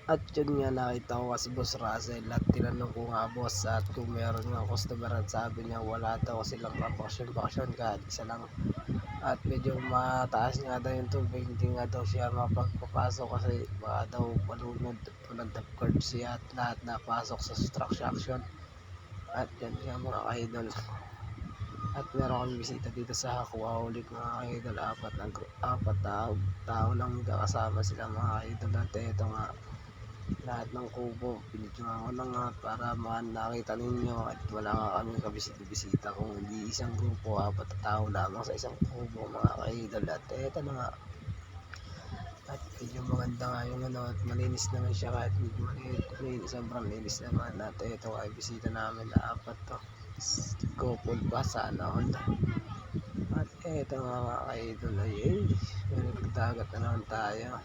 At yun nga, nakita ko kasi Boss Russell at tinanong ko nga boss at kung meron nga customer at sabi niya wala daw silang bakasyon kahit isa lang. At medyo mataas nga daw yung tubig, hindi nga daw siya mapagpapasok kasi baka daw malunod, walang guard siya at lahat napasok sa structure. At yan nga mga idol. At meron kami bisita dito sa Hakuaholic mga idol, apat tao lang kasama sila mga idol. At eto nga, lahat ng kubo pinidyohan ko na nga para nakita ninyo at wala nga kami kabisita-bisita kung hindi isang grupo, apat na tao lamang sa isang kubo mga kaidol. At eto na nga, at medyo maganda nga yung ano at malinis naman siya kahit medyo malinis, sobrang linis naman. At eto nga, bisita namin na apat to, couple pa sana all. At eto nga mga kaidol ay may nagdagat na naman tayo.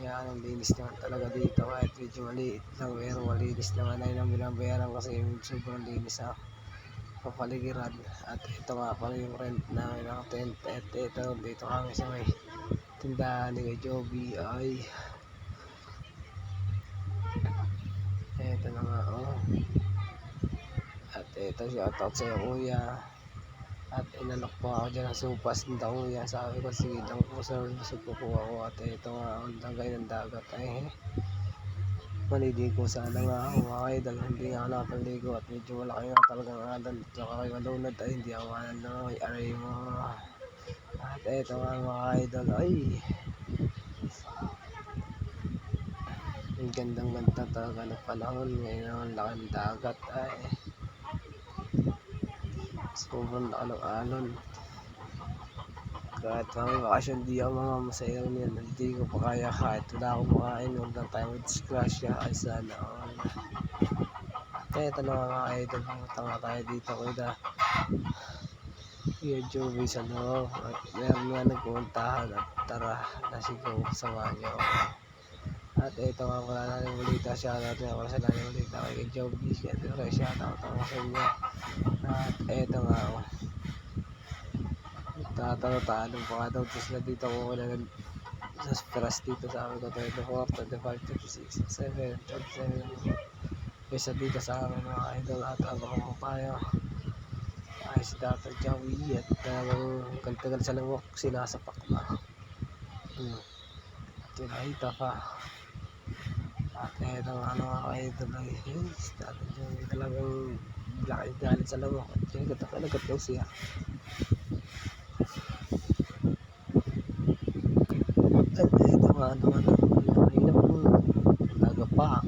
Ayan, ang linis naman talaga dito kahit medyo maliit lang pero malinis naman ay nang binabayaran kasi sobrang linis sa kapaligiran. At ito nga pala yung rent namin ng tent. At ito, dito kami sa may tindahan ni Joby ay ito na nga at ito, shoutout sa kuya. At inalok pa ako dyan ng supas ng kuya, sabi ko sige lang po sir, nasupo po ako. At ito nga, ang lagay ng dagat ay maliligo sana nga ako mga idol, hindi nga ako nakapaligo at medyo malaki nga talagang adan at saka kayo malunod ay hindi ako mananoy, aray mo. At eto nga mga idol ay ang gandang ganda talaga ng panahon ngayon, ang laki ng dagat ay sobrang laki ng alon. Kahit mga bakasyon di ako mga masayaw niyan, hindi ko pa kaya kahit wala akong makain, huwag lang tayo mag-disgrasya ay sana all. Kaya ito na mga idol, pumunta nga tayo dito kuya Joey sa loob at meron nga nagpuntahan at tara nasigaw samahan niyo ako. At ito nga pala natin balita, shoutout nga pala sa natin balita kay Joey, siyempre shoutout ako sa inyo. At ito nga tatalo pa nga daw sila dito kung wala sa stress dito sa amin ko 24, 25, 26, 27, 27 isa dito sa amin mga idol. At abang mo tayo ay si Tata Joey at talagang tagal sa lawak sinasapak na tinahita pa. At eto nga mga idol ay si Tata Joey talagang laking galit sa lawak at yun katapalagat daw siya. At ito nga naman, mahirap mo nagapa